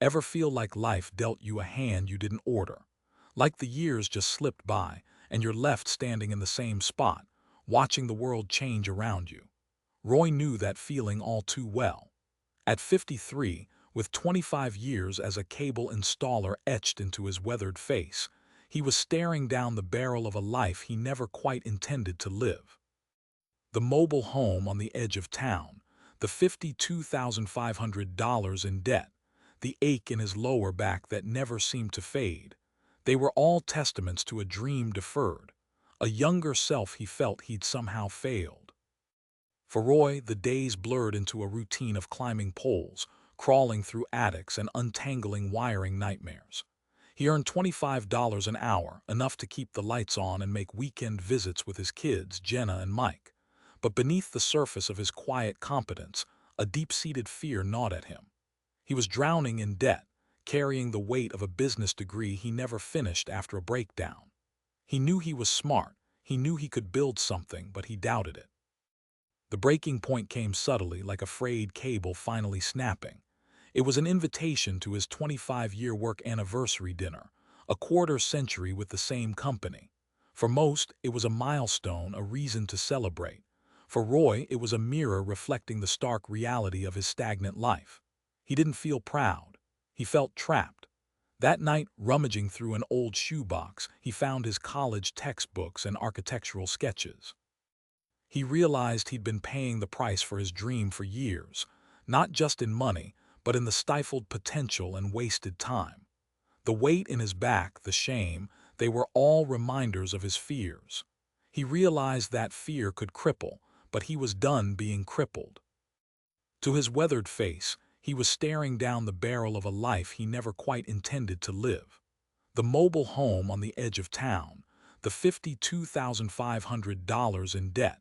Ever feel like life dealt you a hand you didn't order? Like the years just slipped by, and you're left standing in the same spot, watching the world change around you. Roy knew that feeling all too well. At 53, with 25 years as a cable installer etched into his weathered face, he was staring down the barrel of a life he never quite intended to live. The mobile home on the edge of town, the $52,500 in debt, the ache in his lower back that never seemed to fade. They were all testaments to a dream deferred, a younger self he felt he'd somehow failed. For Roy, the days blurred into a routine of climbing poles, crawling through attics, and untangling wiring nightmares. He earned $25 an hour, enough to keep the lights on and make weekend visits with his kids, Jenna and Mike. But beneath the surface of his quiet competence, a deep-seated fear gnawed at him. He was drowning in debt, carrying the weight of a business degree he never finished after a breakdown. He knew he was smart, he knew he could build something, but he doubted it. The breaking point came subtly, like a frayed cable finally snapping. It was an invitation to his 25-year work anniversary dinner, a quarter century with the same company. For most, it was a milestone, a reason to celebrate. For Roy, it was a mirror reflecting the stark reality of his stagnant life. He didn't feel proud. He felt trapped. That night, rummaging through an old shoebox, he found his college textbooks and architectural sketches. He realized he'd been paying the price for his dream for years, not just in money, but in the stifled potential and wasted time. The weight in his back, the shame, they were all reminders of his fears. He realized that fear could cripple, but he was done being crippled. To his weathered face, he was staring down the barrel of a life he never quite intended to live. The mobile home on the edge of town, the $52,500 in debt,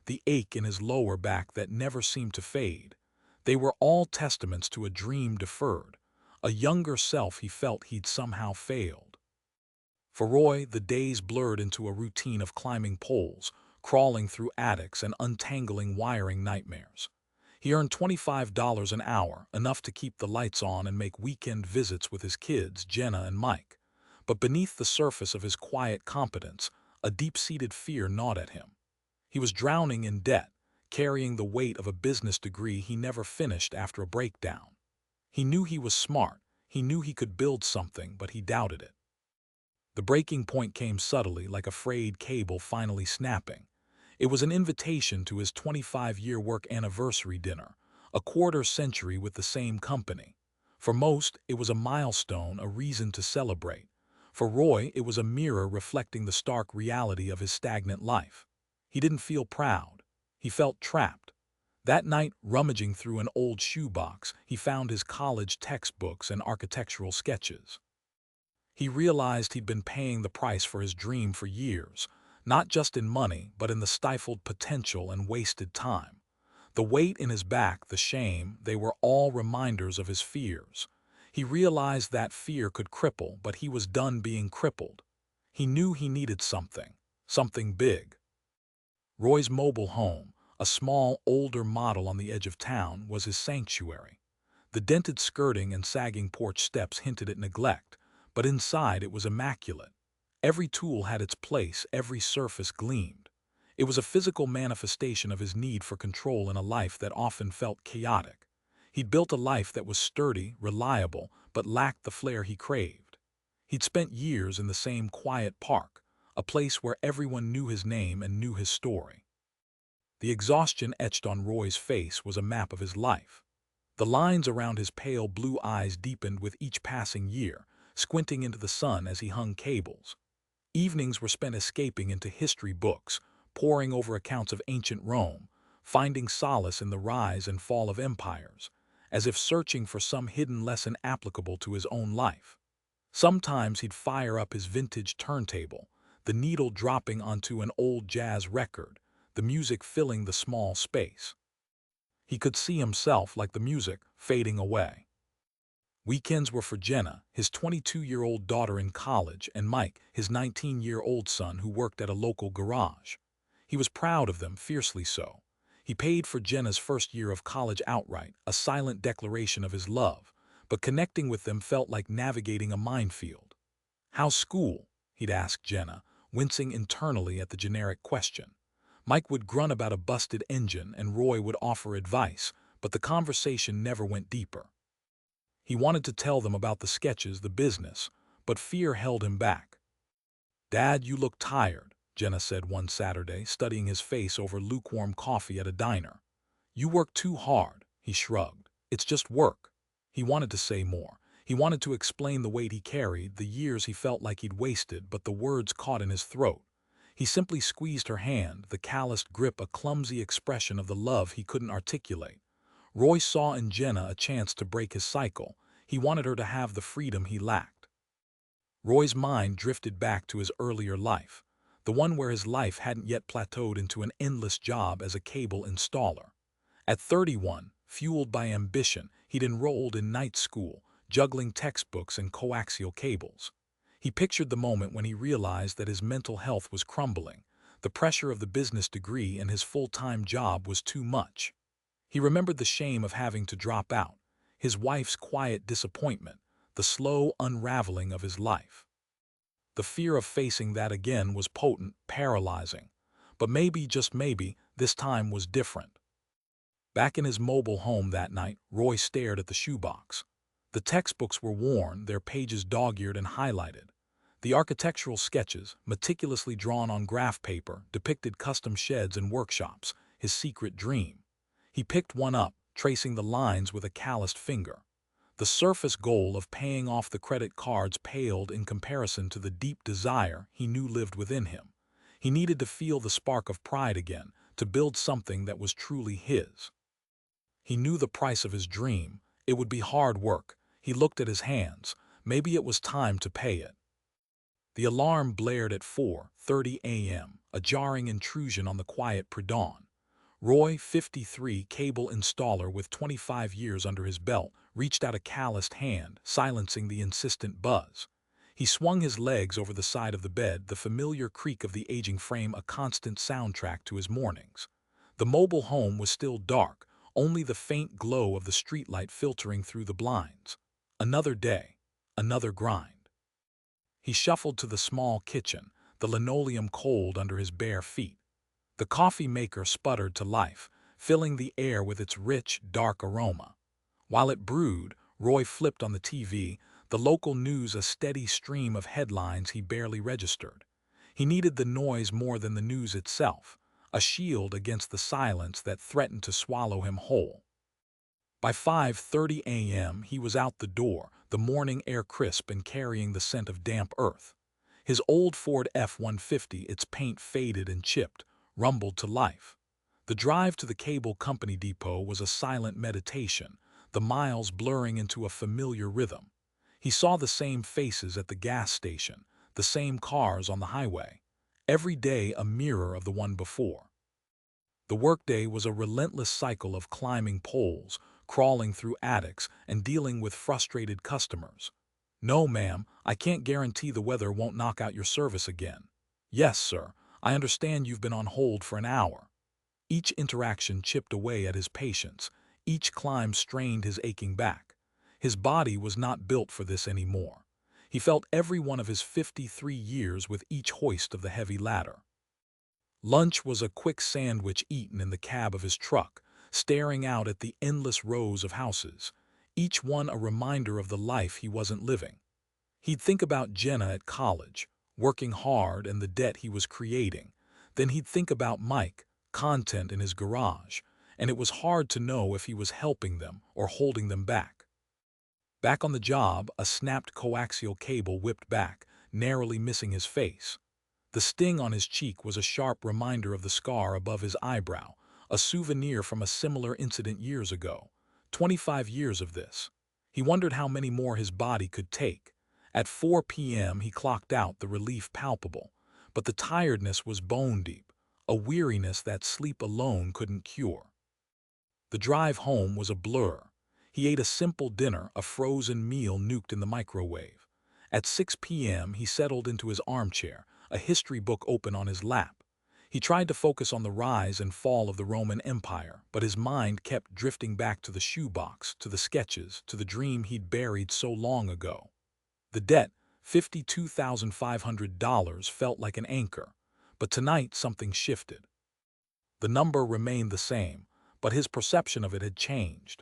the ache in his lower back that never seemed to fade. They were all testaments to a dream deferred, a younger self he felt he'd somehow failed. For Roy, the days blurred into a routine of climbing poles, crawling through attics, and untangling wiring nightmares. He earned $25 an hour, enough to keep the lights on and make weekend visits with his kids, Jenna and Mike. But beneath the surface of his quiet competence, a deep-seated fear gnawed at him. He was drowning in debt, carrying the weight of a business degree he never finished after a breakdown. He knew he was smart, he knew he could build something, but he doubted it. The breaking point came subtly, like a frayed cable finally snapping. It was an invitation to his 25-year work anniversary dinner, a quarter century with the same company. For most, it was a milestone, a reason to celebrate. For Roy, it was a mirror reflecting the stark reality of his stagnant life. He didn't feel proud. He felt trapped. That night, rummaging through an old shoebox, he found his college textbooks and architectural sketches. He realized he'd been paying the price for his dream for years, not just in money, but in the stifled potential and wasted time. The weight in his back, the shame, they were all reminders of his fears. He realized that fear could cripple, but he was done being crippled. He knew he needed something, something big. Roy's mobile home, a small, older model on the edge of town, was his sanctuary. The dented skirting and sagging porch steps hinted at neglect, but inside it was immaculate. Every tool had its place, every surface gleamed. It was a physical manifestation of his need for control in a life that often felt chaotic. He'd built a life that was sturdy, reliable, but lacked the flair he craved. He'd spent years in the same quiet park, a place where everyone knew his name and knew his story. The exhaustion etched on Roy's face was a map of his life. The lines around his pale blue eyes deepened with each passing year, squinting into the sun as he hung cables. Evenings were spent escaping into history books, poring over accounts of ancient Rome, finding solace in the rise and fall of empires, as if searching for some hidden lesson applicable to his own life. Sometimes he'd fire up his vintage turntable, the needle dropping onto an old jazz record, the music filling the small space. He could see himself, like the music, fading away. Weekends were for Jenna, his 22-year-old daughter in college, and Mike, his 19-year-old son who worked at a local garage. He was proud of them, fiercely so. He paid for Jenna's first year of college outright, a silent declaration of his love, but connecting with them felt like navigating a minefield. "How's school?" he'd ask Jenna, wincing internally at the generic question. Mike would grunt about a busted engine and Roy would offer advice, but the conversation never went deeper. He wanted to tell them about the sketches, the business, but fear held him back. "Dad, you look tired," Jenna said one Saturday, studying his face over lukewarm coffee at a diner. "You work too hard," he shrugged. "It's just work." He wanted to say more. He wanted to explain the weight he carried, the years he felt like he'd wasted, but the words caught in his throat. He simply squeezed her hand, the calloused grip a clumsy expression of the love he couldn't articulate. Roy saw in Jenna a chance to break his cycle. He wanted her to have the freedom he lacked. Roy's mind drifted back to his earlier life, the one where his life hadn't yet plateaued into an endless job as a cable installer. At 31, fueled by ambition, he'd enrolled in night school, juggling textbooks and coaxial cables. He pictured the moment when he realized that his mental health was crumbling. The pressure of the business degree and his full-time job was too much. He remembered the shame of having to drop out, his wife's quiet disappointment, the slow unraveling of his life. The fear of facing that again was potent, paralyzing. But maybe, just maybe, this time was different. Back in his mobile home that night, Roy stared at the shoebox. The textbooks were worn, their pages dog-eared and highlighted. The architectural sketches, meticulously drawn on graph paper, depicted custom sheds and workshops, his secret dream. He picked one up, tracing the lines with a calloused finger. The surface goal of paying off the credit cards paled in comparison to the deep desire he knew lived within him. He needed to feel the spark of pride again, to build something that was truly his. He knew the price of his dream. It would be hard work. He looked at his hands. Maybe it was time to pay it. The alarm blared at 4:30 a.m., a jarring intrusion on the quiet pre-dawn. Roy, 53, cable installer with 25 years under his belt, reached out a calloused hand, silencing the insistent buzz. He swung his legs over the side of the bed, the familiar creak of the aging frame a constant soundtrack to his mornings. The mobile home was still dark, only the faint glow of the streetlight filtering through the blinds. Another day, another grind. He shuffled to the small kitchen, the linoleum cold under his bare feet. The coffee maker sputtered to life, filling the air with its rich, dark aroma. While it brewed, Roy flipped on the TV, the local news a steady stream of headlines he barely registered. He needed the noise more than the news itself, a shield against the silence that threatened to swallow him whole. By 5:30 a.m. he was out the door, the morning air crisp and carrying the scent of damp earth. His old Ford F-150, its paint faded and chipped, rumbled to life. The drive to the cable company depot was a silent meditation, the miles blurring into a familiar rhythm. He saw the same faces at the gas station, the same cars on the highway. Every day a mirror of the one before. The workday was a relentless cycle of climbing poles, crawling through attics, and dealing with frustrated customers. "No, ma'am, I can't guarantee the weather won't knock out your service again." "Yes, sir, I understand you've been on hold for an hour." Each interaction chipped away at his patience. Each climb strained his aching back. His body was not built for this anymore. He felt every one of his 53 years with each hoist of the heavy ladder. Lunch was a quick sandwich eaten in the cab of his truck, staring out at the endless rows of houses, each one a reminder of the life he wasn't living. He'd think about Jenna at college, working hard and the debt he was creating. Then he'd think about Mike, content in his garage, and it was hard to know if he was helping them or holding them back. Back on the job, a snapped coaxial cable whipped back, narrowly missing his face. The sting on his cheek was a sharp reminder of the scar above his eyebrow, a souvenir from a similar incident years ago. 25 years of this. He wondered how many more his body could take. At 4 p.m. he clocked out, the relief palpable. But the tiredness was bone deep, a weariness that sleep alone couldn't cure. The drive home was a blur. He ate a simple dinner, a frozen meal nuked in the microwave. At 6 p.m. he settled into his armchair, a history book open on his lap. He tried to focus on the rise and fall of the Roman Empire, but his mind kept drifting back to the shoebox, to the sketches, to the dream he'd buried so long ago. The debt, $52,500, felt like an anchor, but tonight something shifted. The number remained the same, but his perception of it had changed.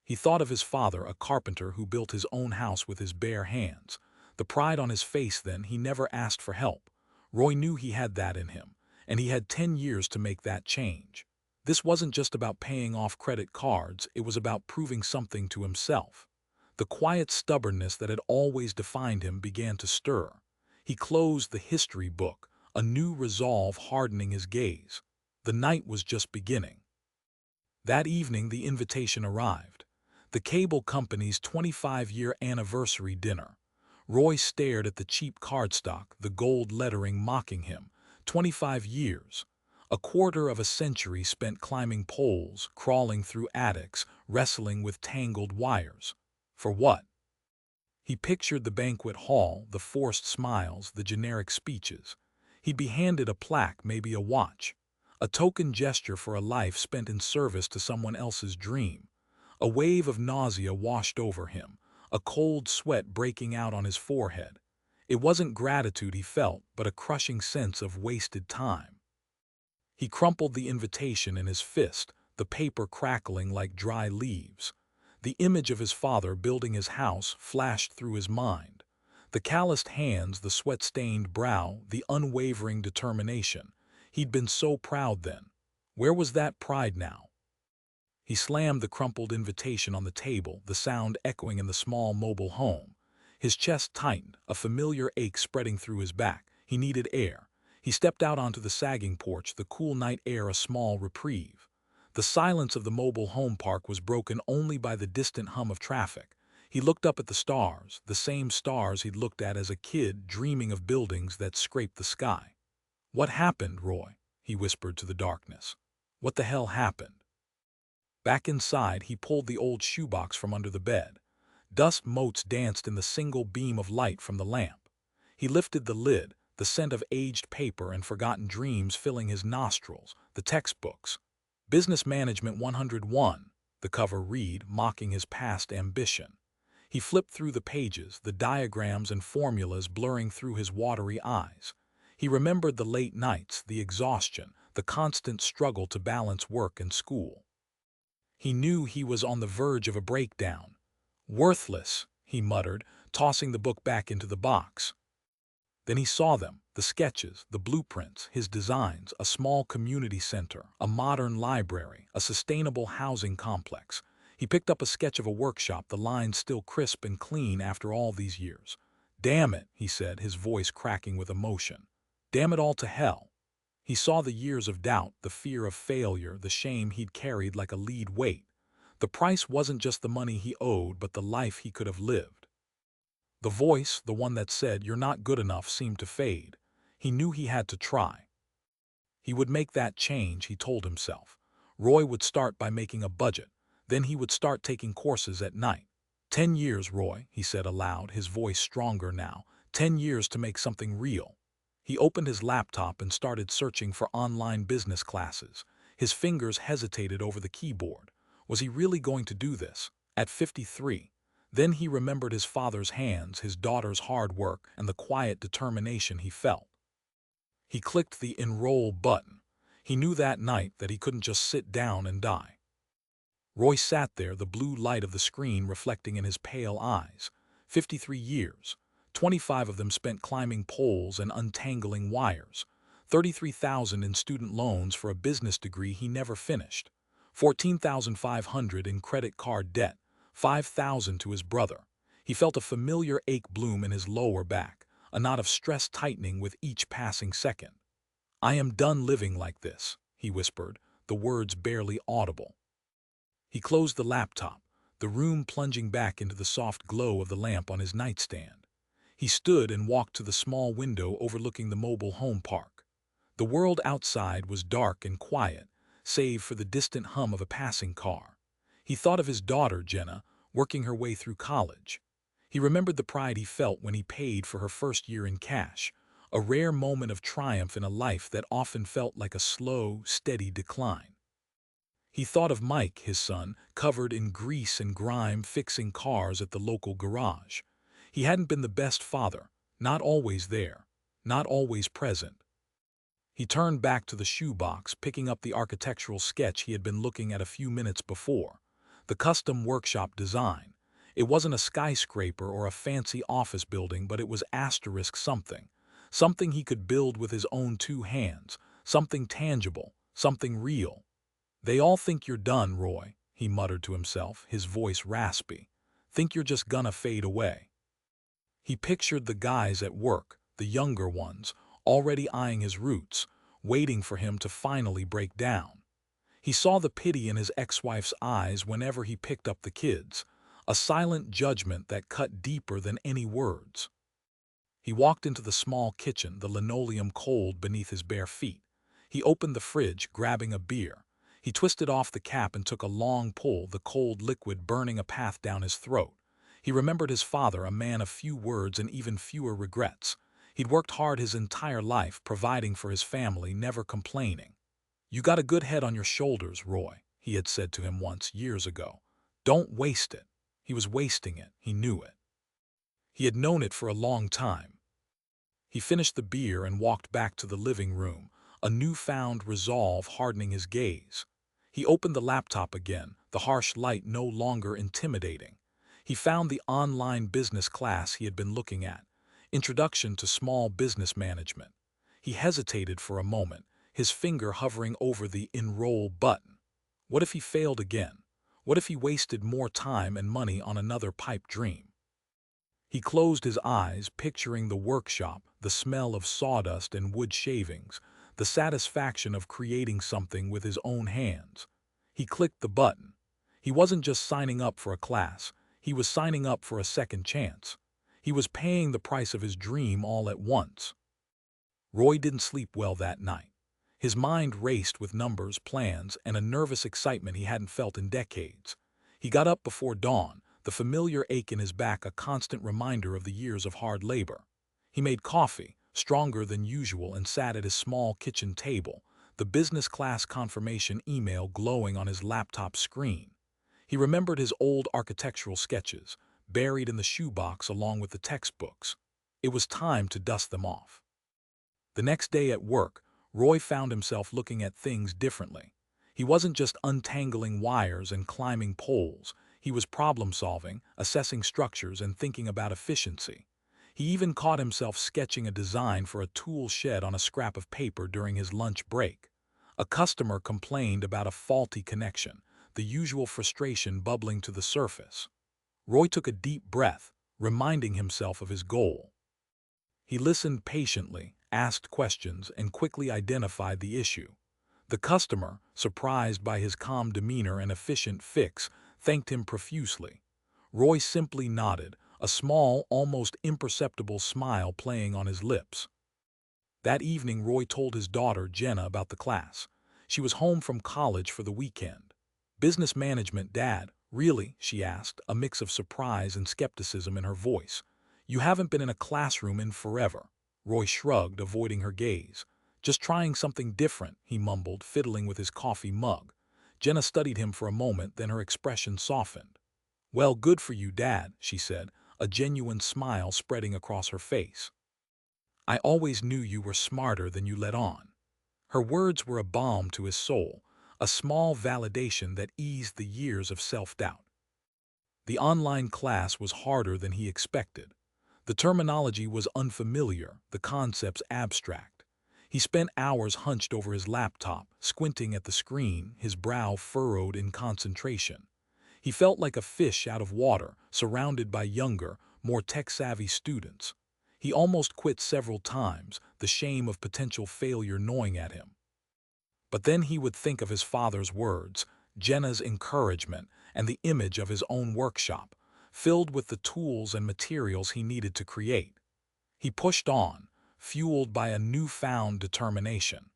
He thought of his father, a carpenter who built his own house with his bare hands. The pride on his face then, he never asked for help. Roy knew he had that in him, and he had 10 years to make that change. This wasn't just about paying off credit cards, it was about proving something to himself. The quiet stubbornness that had always defined him began to stir. He closed the history book, a new resolve hardening his gaze. The night was just beginning. That evening the invitation arrived. The cable company's 25-year anniversary dinner. Roy stared at the cheap cardstock, the gold lettering mocking him. 25 years. A quarter of a century spent climbing poles, crawling through attics, wrestling with tangled wires. For what? He pictured the banquet hall, the forced smiles, the generic speeches. He'd be handed a plaque, maybe a watch. A token gesture for a life spent in service to someone else's dream. A wave of nausea washed over him, a cold sweat breaking out on his forehead. It wasn't gratitude he felt, but a crushing sense of wasted time. He crumpled the invitation in his fist, the paper crackling like dry leaves. The image of his father building his house flashed through his mind. The calloused hands, the sweat-stained brow, the unwavering determination. He'd been so proud then. Where was that pride now? He slammed the crumpled invitation on the table, the sound echoing in the small mobile home. His chest tightened, a familiar ache spreading through his back. He needed air. He stepped out onto the sagging porch, the cool night air a small reprieve. The silence of the mobile home park was broken only by the distant hum of traffic. He looked up at the stars, the same stars he'd looked at as a kid, dreaming of buildings that scraped the sky. "What happened, Roy?" he whispered to the darkness. "What the hell happened?" Back inside, he pulled the old shoebox from under the bed. Dust motes danced in the single beam of light from the lamp. He lifted the lid, the scent of aged paper and forgotten dreams filling his nostrils, the textbooks. Business Management 101, the cover read, mocking his past ambition. He flipped through the pages, the diagrams and formulas blurring through his watery eyes. He remembered the late nights, the exhaustion, the constant struggle to balance work and school. He knew he was on the verge of a breakdown. "Worthless," he muttered, tossing the book back into the box. Then he saw them, the sketches, the blueprints, his designs, a small community center, a modern library, a sustainable housing complex. He picked up a sketch of a workshop, the lines still crisp and clean after all these years. "Damn it," he said, his voice cracking with emotion. "Damn it all to hell." He saw the years of doubt, the fear of failure, the shame he'd carried like a lead weight. The price wasn't just the money he owed, but the life he could have lived. The voice, the one that said, "You're not good enough," seemed to fade. He knew he had to try. He would make that change, he told himself. Roy would start by making a budget. Then he would start taking courses at night. 10 years, Roy, he said aloud, his voice stronger now. 10 years to make something real. He opened his laptop and started searching for online business classes. His fingers hesitated over the keyboard. Was he really going to do this? At 53. Then he remembered his father's hands, his daughter's hard work, and the quiet determination he felt. He clicked the enroll button. He knew that night that he couldn't just sit down and die. Roy sat there, the blue light of the screen reflecting in his pale eyes. 53 years. 25 of them spent climbing poles and untangling wires. 33,000 in student loans for a business degree he never finished. 14,500 in credit card debt. 5,000 to his brother. He felt a familiar ache bloom in his lower back, a knot of stress tightening with each passing second. "I am done living like this," he whispered, the words barely audible. He closed the laptop, the room plunging back into the soft glow of the lamp on his nightstand. He stood and walked to the small window overlooking the mobile home park. The world outside was dark and quiet, save for the distant hum of a passing car. He thought of his daughter, Jenna, working her way through college. He remembered the pride he felt when he paid for her first year in cash, a rare moment of triumph in a life that often felt like a slow, steady decline. He thought of Mike, his son, covered in grease and grime fixing cars at the local garage. He hadn't been the best father, not always there, not always present. He turned back to the shoebox, picking up the architectural sketch he had been looking at a few minutes before. The custom workshop design. It wasn't a skyscraper or a fancy office building, but it was asterisk something. Something he could build with his own two hands. Something tangible. Something real. "They all think you're done, Roy," he muttered to himself, his voice raspy. "Think you're just gonna fade away." He pictured the guys at work, the younger ones, already eyeing his roots, waiting for him to finally break down. He saw the pity in his ex-wife's eyes whenever he picked up the kids, a silent judgment that cut deeper than any words. He walked into the small kitchen, the linoleum cold beneath his bare feet. He opened the fridge, grabbing a beer. He twisted off the cap and took a long pull, the cold liquid burning a path down his throat. He remembered his father, a man of few words and even fewer regrets. He'd worked hard his entire life, providing for his family, never complaining. "You got a good head on your shoulders, Roy," he had said to him once, years ago. "Don't waste it." He was wasting it. He knew it. He had known it for a long time. He finished the beer and walked back to the living room, a newfound resolve hardening his gaze. He opened the laptop again, the harsh light no longer intimidating. He found the online business class he had been looking at, Introduction to Small Business Management. He hesitated for a moment, his finger hovering over the Enroll button. What if he failed again? What if he wasted more time and money on another pipe dream? He closed his eyes, picturing the workshop, the smell of sawdust and wood shavings, the satisfaction of creating something with his own hands. He clicked the button. He wasn't just signing up for a class, he was signing up for a second chance. He was paying the price of his dream all at once. Roy didn't sleep well that night. His mind raced with numbers, plans, and a nervous excitement he hadn't felt in decades. He got up before dawn, the familiar ache in his back a constant reminder of the years of hard labor. He made coffee, stronger than usual, and sat at his small kitchen table, the business class confirmation email glowing on his laptop screen. He remembered his old architectural sketches, buried in the shoebox along with the textbooks. It was time to dust them off. The next day at work, Roy found himself looking at things differently. He wasn't just untangling wires and climbing poles. He was problem-solving, assessing structures, and thinking about efficiency. He even caught himself sketching a design for a tool shed on a scrap of paper during his lunch break. A customer complained about a faulty connection, the usual frustration bubbling to the surface. Roy took a deep breath, reminding himself of his goal. He listened patiently, asked questions, and quickly identified the issue. The customer, surprised by his calm demeanor and efficient fix, thanked him profusely. Roy simply nodded, a small, almost imperceptible smile playing on his lips. That evening, Roy told his daughter, Jenna, about the class. She was home from college for the weekend. "Business management, Dad, really?" she asked, a mix of surprise and skepticism in her voice. "You haven't been in a classroom in forever." Roy shrugged, avoiding her gaze. "Just trying something different," he mumbled, fiddling with his coffee mug. Jenna studied him for a moment, then her expression softened. "Well, good for you, Dad," she said, a genuine smile spreading across her face. "I always knew you were smarter than you let on." Her words were a balm to his soul, a small validation that eased the years of self-doubt. The online class was harder than he expected. The terminology was unfamiliar, the concepts abstract. He spent hours hunched over his laptop, squinting at the screen, his brow furrowed in concentration. He felt like a fish out of water, surrounded by younger, more tech-savvy students. He almost quit several times, the shame of potential failure gnawing at him. But then he would think of his father's words, Jenna's encouragement, and the image of his own workshop, filled with the tools and materials he needed to create. He pushed on, fueled by a newfound determination.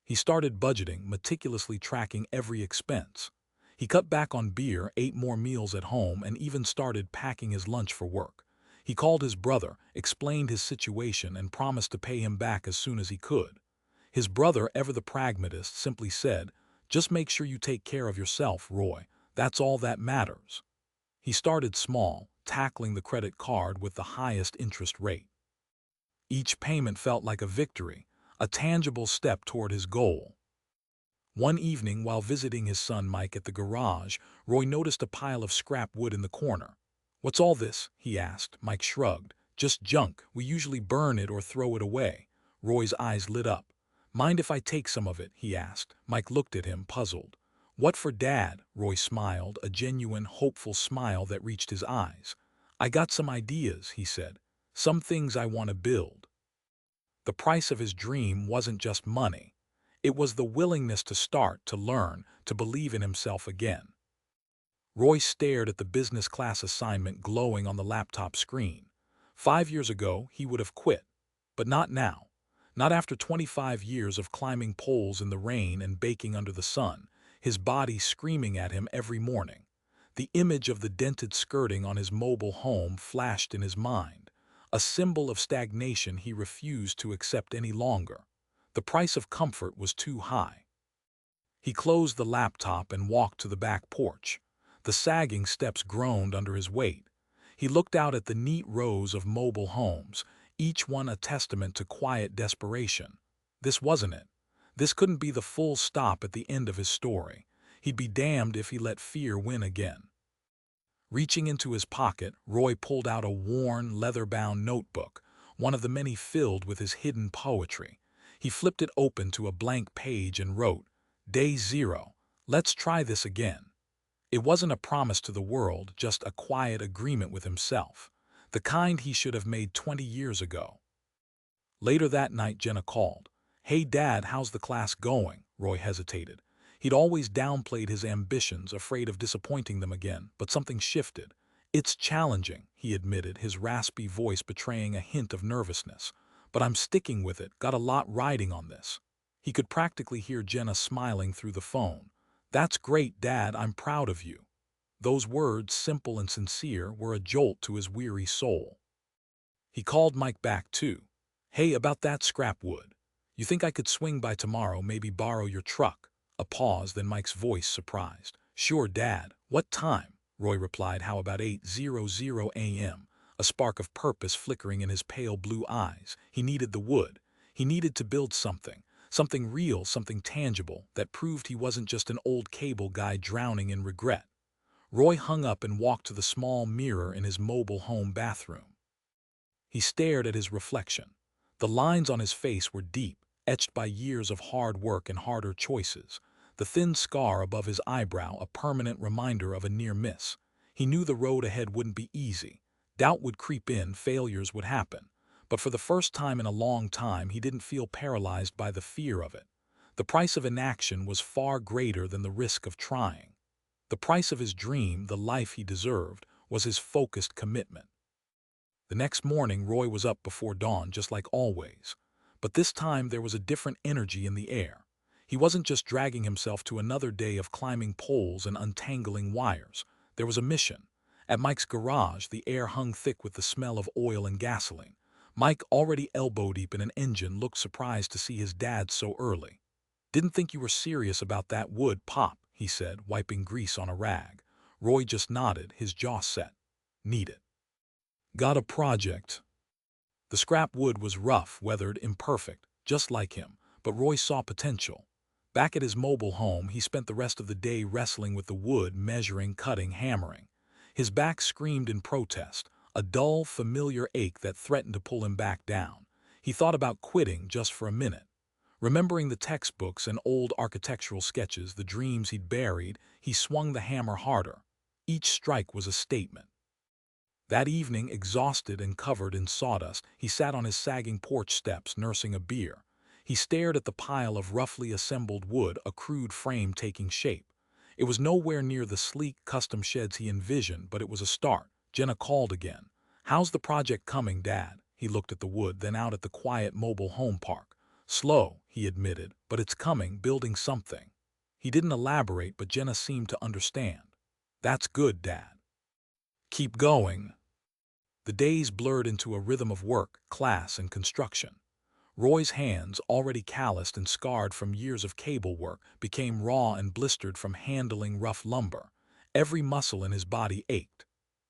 He started budgeting, meticulously tracking every expense. He cut back on beer, ate more meals at home, and even started packing his lunch for work. He called his brother, explained his situation, and promised to pay him back as soon as he could. His brother, ever the pragmatist, simply said, "Just make sure you take care of yourself, Roy. That's all that matters." He started small, tackling the credit card with the highest interest rate. Each payment felt like a victory, a tangible step toward his goal. One evening, while visiting his son Mike at the garage, Roy noticed a pile of scrap wood in the corner. "What's all this?" he asked. Mike shrugged. "Just junk. We usually burn it or throw it away." Roy's eyes lit up. "Mind if I take some of it?" he asked. Mike looked at him, puzzled. "What for, Dad?" Roy smiled, a genuine, hopeful smile that reached his eyes. "I got some ideas," he said. "Some things I want to build." The price of his dream wasn't just money. It was the willingness to start, to learn, to believe in himself again. Roy stared at the business class assignment glowing on the laptop screen. 5 years ago, he would have quit. But not now. Not after 25 years of climbing poles in the rain and baking under the sun, his body screaming at him every morning. The image of the dented skirting on his mobile home flashed in his mind, a symbol of stagnation he refused to accept any longer. The price of comfort was too high. He closed the laptop and walked to the back porch. The sagging steps groaned under his weight. He looked out at the neat rows of mobile homes, each one a testament to quiet desperation. This wasn't it. This couldn't be the full stop at the end of his story. He'd be damned if he let fear win again. Reaching into his pocket, Roy pulled out a worn, leather-bound notebook, one of the many filled with his hidden poetry. He flipped it open to a blank page and wrote, "Day 0. Let's try this again." It wasn't a promise to the world, just a quiet agreement with himself, the kind he should have made 20 years ago. Later that night, Jenna called. "Hey, Dad, how's the class going?" Roy hesitated. He'd always downplayed his ambitions, afraid of disappointing them again, but something shifted. "It's challenging," he admitted, his raspy voice betraying a hint of nervousness. "But I'm sticking with it, got a lot riding on this." He could practically hear Jenna smiling through the phone. "That's great, Dad, I'm proud of you." Those words, simple and sincere, were a jolt to his weary soul. He called Mike back too. "Hey, about that scrap wood. You think I could swing by tomorrow, maybe borrow your truck?" A pause, then Mike's voice surprised. "Sure, Dad. What time?" Roy replied. "How about 8:00 a.m.? A spark of purpose flickering in his pale blue eyes. He needed the wood. He needed to build something. Something real, something tangible, that proved he wasn't just an old cable guy drowning in regret. Roy hung up and walked to the small mirror in his mobile home bathroom. He stared at his reflection. The lines on his face were deep, etched by years of hard work and harder choices. The thin scar above his eyebrow, a permanent reminder of a near miss. He knew the road ahead wouldn't be easy. Doubt would creep in, failures would happen. But for the first time in a long time, he didn't feel paralyzed by the fear of it. The price of inaction was far greater than the risk of trying. The price of his dream, the life he deserved, was his focused commitment. The next morning, Roy was up before dawn, just like always. But this time there was a different energy in the air. He wasn't just dragging himself to another day of climbing poles and untangling wires. There was a mission. At Mike's garage, the air hung thick with the smell of oil and gasoline. Mike, already elbow-deep in an engine, looked surprised to see his dad so early. "Didn't think you were serious about that wood, Pop," he said, wiping grease on a rag. Roy just nodded, his jaw set. "Need it. Got a project." The scrap wood was rough, weathered, imperfect, just like him, but Roy saw potential. Back at his mobile home, he spent the rest of the day wrestling with the wood, measuring, cutting, hammering. His back screamed in protest, a dull, familiar ache that threatened to pull him back down. He thought about quitting just for a minute. Remembering the textbooks and old architectural sketches, the dreams he'd buried, he swung the hammer harder. Each strike was a statement. That evening, exhausted and covered in sawdust, he sat on his sagging porch steps, nursing a beer. He stared at the pile of roughly assembled wood, a crude frame taking shape. It was nowhere near the sleek, custom sheds he envisioned, but it was a start. Jenna called again. "How's the project coming, Dad?" He looked at the wood, then out at the quiet mobile home park. "Slow," he admitted, "but it's coming, building something." He didn't elaborate, but Jenna seemed to understand. "That's good, Dad. Keep going." The days blurred into a rhythm of work, class, and construction. Roy's hands, already calloused and scarred from years of cable work, became raw and blistered from handling rough lumber. Every muscle in his body ached.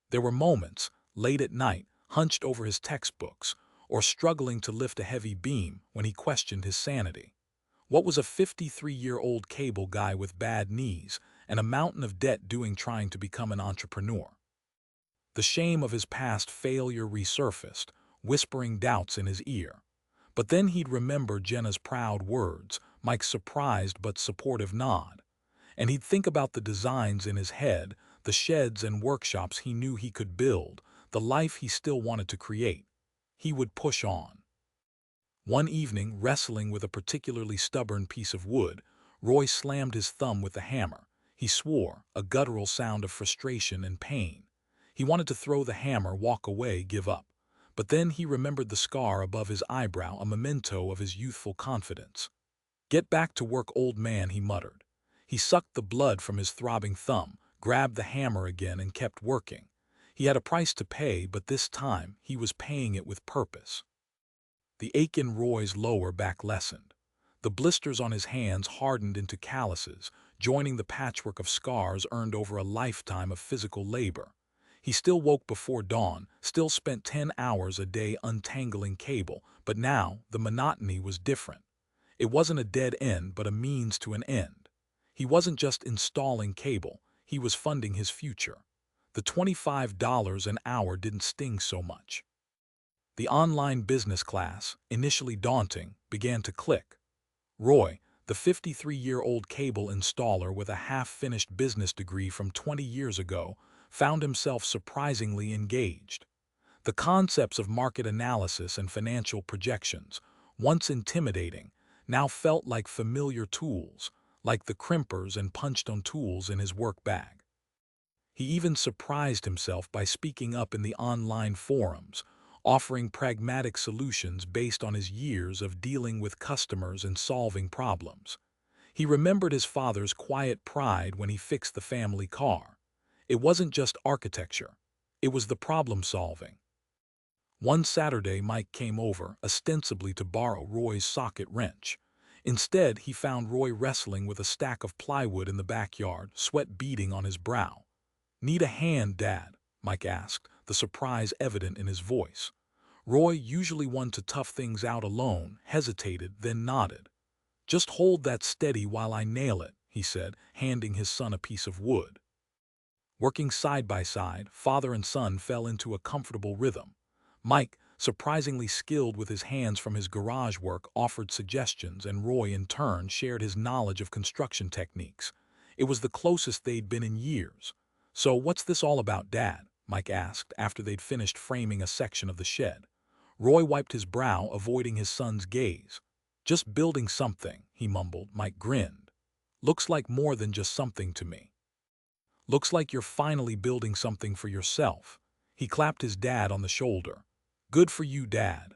There were moments, late at night, hunched over his textbooks, or struggling to lift a heavy beam, when he questioned his sanity. What was a 53-year-old cable guy with bad knees and a mountain of debt doing trying to become an entrepreneur? The shame of his past failure resurfaced, whispering doubts in his ear. But then he'd remember Jenna's proud words, Mike's surprised but supportive nod, and he'd think about the designs in his head, the sheds and workshops he knew he could build, the life he still wanted to create. He would push on. One evening, wrestling with a particularly stubborn piece of wood, Roy slammed his thumb with the hammer. He swore, a guttural sound of frustration and pain. He wanted to throw the hammer, walk away, give up. But then he remembered the scar above his eyebrow, a memento of his youthful confidence. "Get back to work, old man," he muttered. He sucked the blood from his throbbing thumb, grabbed the hammer again, and kept working. He had a price to pay, but this time he was paying it with purpose. The ache in Roy's lower back lessened. The blisters on his hands hardened into calluses, joining the patchwork of scars earned over a lifetime of physical labor. He still woke before dawn, still spent 10 hours a day untangling cable, but now the monotony was different. It wasn't a dead end, but a means to an end. He wasn't just installing cable, he was funding his future. The $25 an hour didn't sting so much. The online business class, initially daunting, began to click. Roy, the 53-year-old cable installer with a half-finished business degree from 20 years ago, found himself surprisingly engaged. The concepts of market analysis and financial projections, once intimidating, now felt like familiar tools, like the crimpers and punch-on tools in his work bag. He even surprised himself by speaking up in the online forums, offering pragmatic solutions based on his years of dealing with customers and solving problems. He remembered his father's quiet pride when he fixed the family car. It wasn't just architecture, it was the problem-solving. One Saturday, Mike came over, ostensibly to borrow Roy's socket wrench. Instead, he found Roy wrestling with a stack of plywood in the backyard, sweat beading on his brow. "Need a hand, Dad?" Mike asked, the surprise evident in his voice. Roy, usually one to tough things out alone, hesitated, then nodded. "Just hold that steady while I nail it," he said, handing his son a piece of wood. Working side by side, father and son fell into a comfortable rhythm. Mike, surprisingly skilled with his hands from his garage work, offered suggestions, and Roy, in turn, shared his knowledge of construction techniques. It was the closest they'd been in years. "So what's this all about, Dad?" Mike asked after they'd finished framing a section of the shed. Roy wiped his brow, avoiding his son's gaze. "Just building something," he mumbled. Mike grinned. "Looks like more than just something to me." "Looks like you're finally building something for yourself." He clapped his dad on the shoulder. "Good for you, Dad."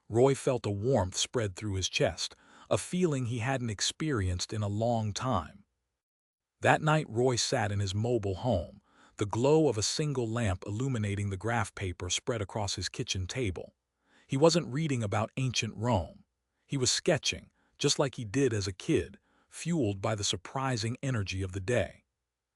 Roy felt a warmth spread through his chest, a feeling he hadn't experienced in a long time. That night, Roy sat in his mobile home, the glow of a single lamp illuminating the graph paper spread across his kitchen table. He wasn't reading about ancient Rome. He was sketching, just like he did as a kid, fueled by the surprising energy of the day.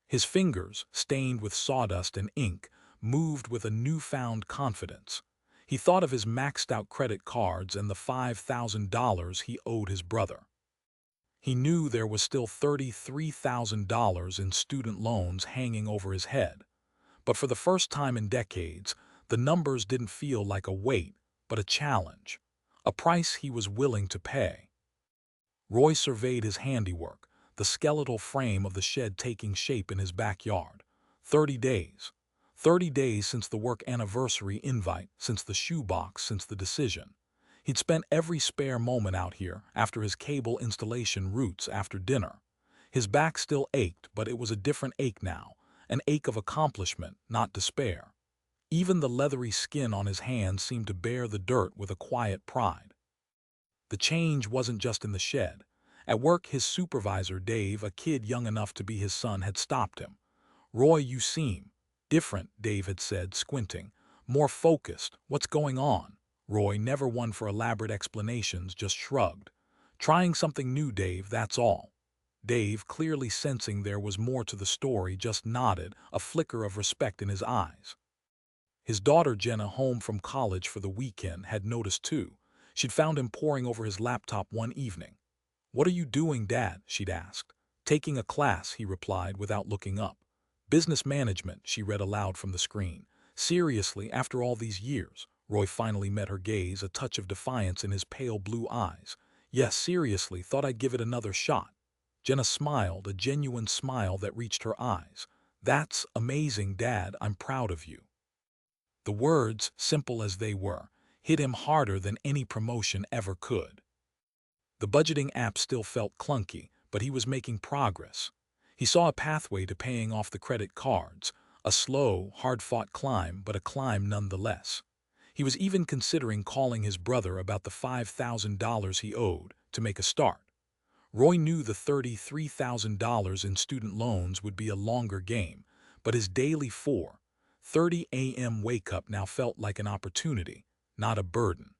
His fingers, stained with sawdust and ink, moved with a newfound confidence. He thought of his maxed-out credit cards and the $5,000 he owed his brother. He knew there was still $33,000 in student loans hanging over his head. But for the first time in decades, the numbers didn't feel like a weight, but a challenge, a price he was willing to pay. Roy surveyed his handiwork, the skeletal frame of the shed taking shape in his backyard. 30 days. 30 days since the work anniversary invite, since the shoebox, since the decision. He'd spent every spare moment out here, after his cable installation routes after dinner. His back still ached, but it was a different ache now, an ache of accomplishment, not despair. Even the leathery skin on his hands seemed to bear the dirt with a quiet pride. The change wasn't just in the shed. At work, his supervisor, Dave, a kid young enough to be his son, had stopped him. "Roy, you seem different," Dave had said, squinting. more focused. What's going on? Roy, never one for elaborate explanations, just shrugged. Trying something new, Dave, that's all. Dave, clearly sensing there was more to the story, just nodded, a flicker of respect in his eyes. His daughter Jenna, home from college for the weekend, had noticed too. She'd found him poring over his laptop one evening. "What are you doing, Dad?" she'd asked. "Taking a class," he replied without looking up. "Business management," she read aloud from the screen. "Seriously, after all these years?" Roy finally met her gaze, a touch of defiance in his pale blue eyes. "Yes, seriously, thought I'd give it another shot." Jenna smiled, a genuine smile that reached her eyes. "That's amazing, Dad, I'm proud of you." The words, simple as they were, hit him harder than any promotion ever could. The budgeting app still felt clunky, but he was making progress. He saw a pathway to paying off the credit cards, a slow, hard-fought climb, but a climb nonetheless. He was even considering calling his brother about the $5,000 he owed to make a start. Roy knew the $33,000 in student loans would be a longer game, but his daily 4:30 a.m. wake-up now felt like an opportunity, not a burden.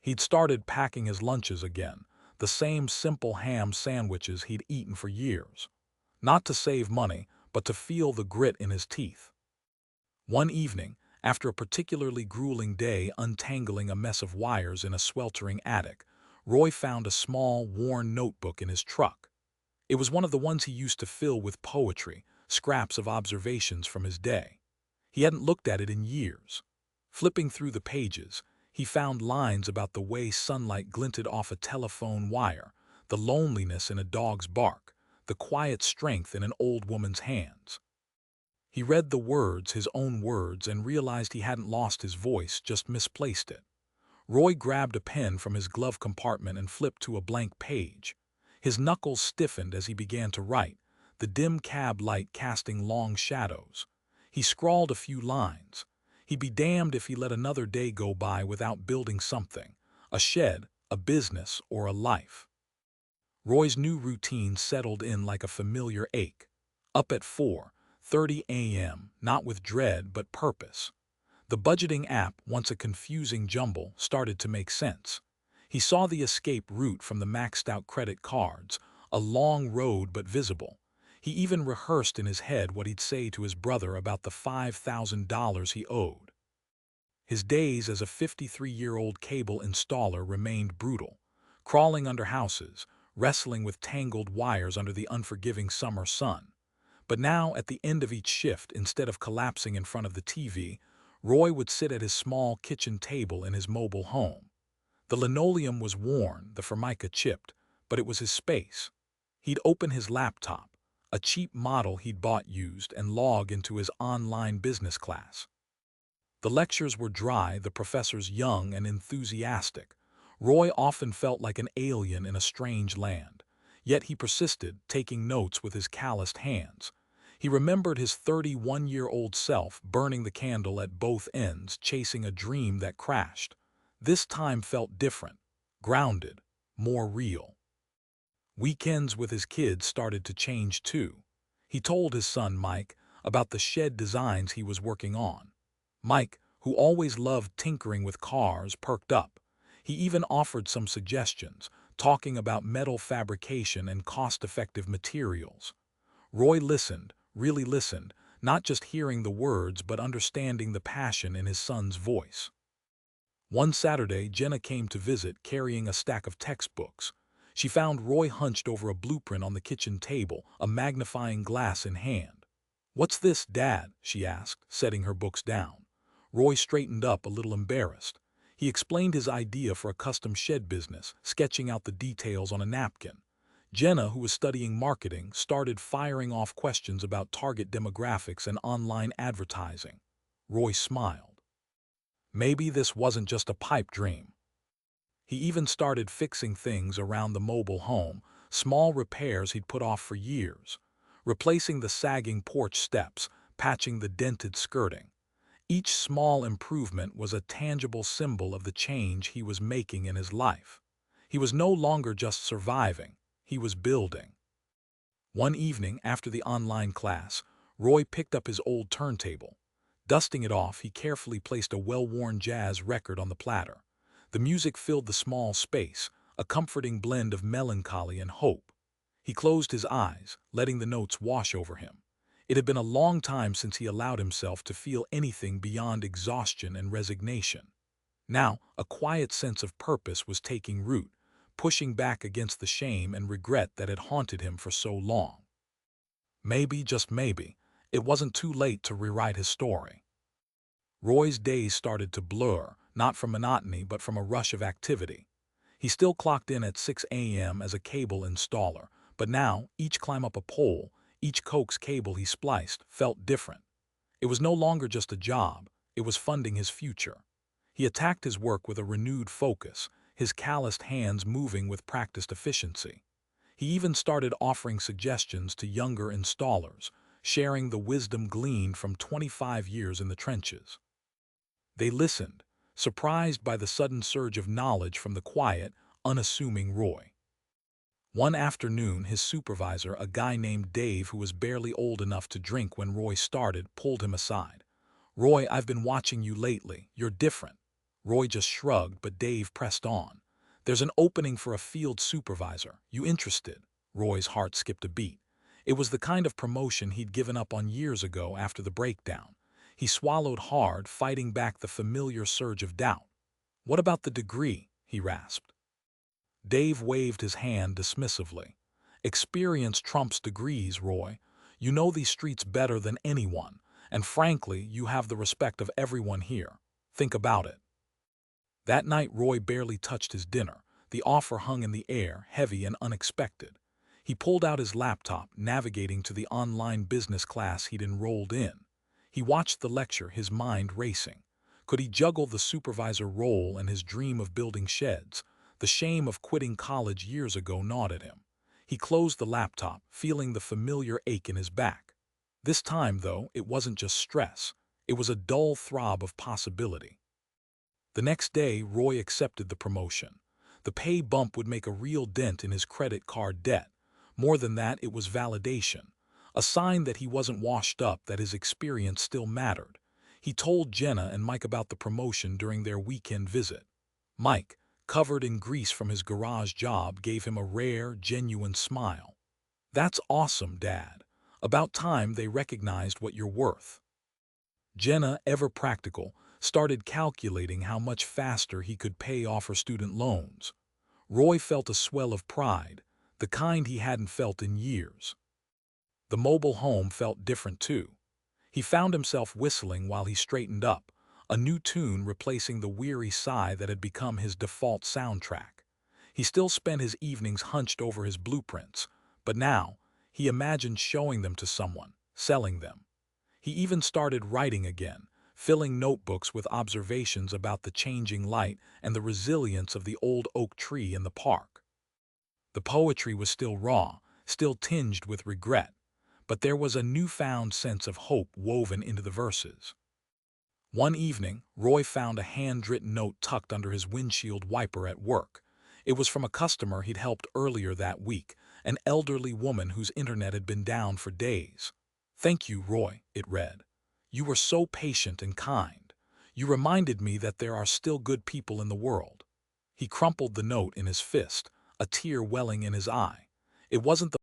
He'd started packing his lunches again, the same simple ham sandwiches he'd eaten for years. Not to save money, but to feel the grit in his teeth. One evening, after a particularly grueling day untangling a mess of wires in a sweltering attic, Roy found a small, worn notebook in his truck. It was one of the ones he used to fill with poetry, scraps of observations from his day. He hadn't looked at it in years. Flipping through the pages, he found lines about the way sunlight glinted off a telephone wire, the loneliness in a dog's bark, the quiet strength in an old woman's hands. He read the words, his own words, and realized he hadn't lost his voice, just misplaced it. Roy grabbed a pen from his glove compartment and flipped to a blank page. His knuckles stiffened as he began to write, the dim cab light casting long shadows. He scrawled a few lines. He'd be damned if he let another day go by without building something, a shed, a business, or a life. Roy's new routine settled in like a familiar ache. Up at 4:30 a.m., not with dread but purpose. The budgeting app, once a confusing jumble, started to make sense. He saw the escape route from the maxed-out credit cards, a long road but visible. He even rehearsed in his head what he'd say to his brother about the $5,000 he owed. His days as a 53-year-old cable installer remained brutal, crawling under houses, wrestling with tangled wires under the unforgiving summer sun. But now, at the end of each shift, instead of collapsing in front of the TV, Roy would sit at his small kitchen table in his mobile home. The linoleum was worn, the formica chipped, but it was his space. He'd open his laptop, a cheap model he'd bought used, and log into his online business class. The lectures were dry, the professors young and enthusiastic. Roy often felt like an alien in a strange land. Yet he persisted, taking notes with his calloused hands. He remembered his 31-year-old self burning the candle at both ends, chasing a dream that crashed. This time felt different, grounded, more real. Weekends with his kids started to change too. He told his son Mike about the shed designs he was working on. Mike, who always loved tinkering with cars, perked up. He even offered some suggestions, talking about metal fabrication and cost-effective materials. Roy listened, really listened, not just hearing the words but understanding the passion in his son's voice. One Saturday, Jenna came to visit, carrying a stack of textbooks. She found Roy hunched over a blueprint on the kitchen table, a magnifying glass in hand. "What's this, Dad?" she asked, setting her books down. Roy straightened up, a little embarrassed. He explained his idea for a custom shed business, sketching out the details on a napkin. Jenna, who was studying marketing, started firing off questions about target demographics and online advertising. Roy smiled. Maybe this wasn't just a pipe dream. He even started fixing things around the mobile home, small repairs he'd put off for years, replacing the sagging porch steps, patching the dented skirting. Each small improvement was a tangible symbol of the change he was making in his life. He was no longer just surviving, he was building. One evening, after the online class, Roy picked up his old turntable. Dusting it off, he carefully placed a well-worn jazz record on the platter. The music filled the small space, a comforting blend of melancholy and hope. He closed his eyes, letting the notes wash over him. It had been a long time since he allowed himself to feel anything beyond exhaustion and resignation. Now, a quiet sense of purpose was taking root, pushing back against the shame and regret that had haunted him for so long. Maybe, just maybe, it wasn't too late to rewrite his story. Roy's days started to blur, not from monotony but from a rush of activity. He still clocked in at 6 a.m. as a cable installer, but now, each climb up a pole, each coax cable he spliced, felt different. It was no longer just a job, it was funding his future. He attacked his work with a renewed focus, his calloused hands moving with practiced efficiency. He even started offering suggestions to younger installers, sharing the wisdom gleaned from 25 years in the trenches. They listened, surprised by the sudden surge of knowledge from the quiet, unassuming Roy. One afternoon, his supervisor, a guy named Dave who was barely old enough to drink when Roy started, pulled him aside. "Roy, I've been watching you lately. You're different." Roy just shrugged, but Dave pressed on. "There's an opening for a field supervisor. You interested?" Roy's heart skipped a beat. It was the kind of promotion he'd given up on years ago after the breakdown. He swallowed hard, fighting back the familiar surge of doubt. "What about the degree?" he rasped. Dave waved his hand dismissively. "Experience trumps degrees, Roy. You know these streets better than anyone, and frankly, you have the respect of everyone here. Think about it." That night, Roy barely touched his dinner. The offer hung in the air, heavy and unexpected. He pulled out his laptop, navigating to the online business class he'd enrolled in. He watched the lecture, his mind racing. Could he juggle the supervisor role and his dream of building sheds? The shame of quitting college years ago gnawed at him. He closed the laptop, feeling the familiar ache in his back. This time, though, it wasn't just stress. It was a dull throb of possibility. The next day, Roy accepted the promotion. The pay bump would make a real dent in his credit card debt. More than that, it was validation. A sign that he wasn't washed up, that his experience still mattered. He told Jenna and Mike about the promotion during their weekend visit. Mike, covered in grease from his garage job, gave him a rare, genuine smile. "That's awesome, Dad. About time they recognized what you're worth." Jenna, ever practical, started calculating how much faster he could pay off her student loans. Roy felt a swell of pride, the kind he hadn't felt in years. The mobile home felt different too. He found himself whistling while he straightened up, a new tune replacing the weary sigh that had become his default soundtrack. He still spent his evenings hunched over his blueprints, but now he imagined showing them to someone, selling them. He even started writing again, filling notebooks with observations about the changing light and the resilience of the old oak tree in the park. The poetry was still raw, still tinged with regret, but there was a newfound sense of hope woven into the verses. One evening, Roy found a handwritten note tucked under his windshield wiper at work. It was from a customer he'd helped earlier that week, an elderly woman whose internet had been down for days. "Thank you, Roy," it read. "You were so patient and kind. You reminded me that there are still good people in the world." He crumpled the note in his fist, a tear welling in his eye. It wasn't the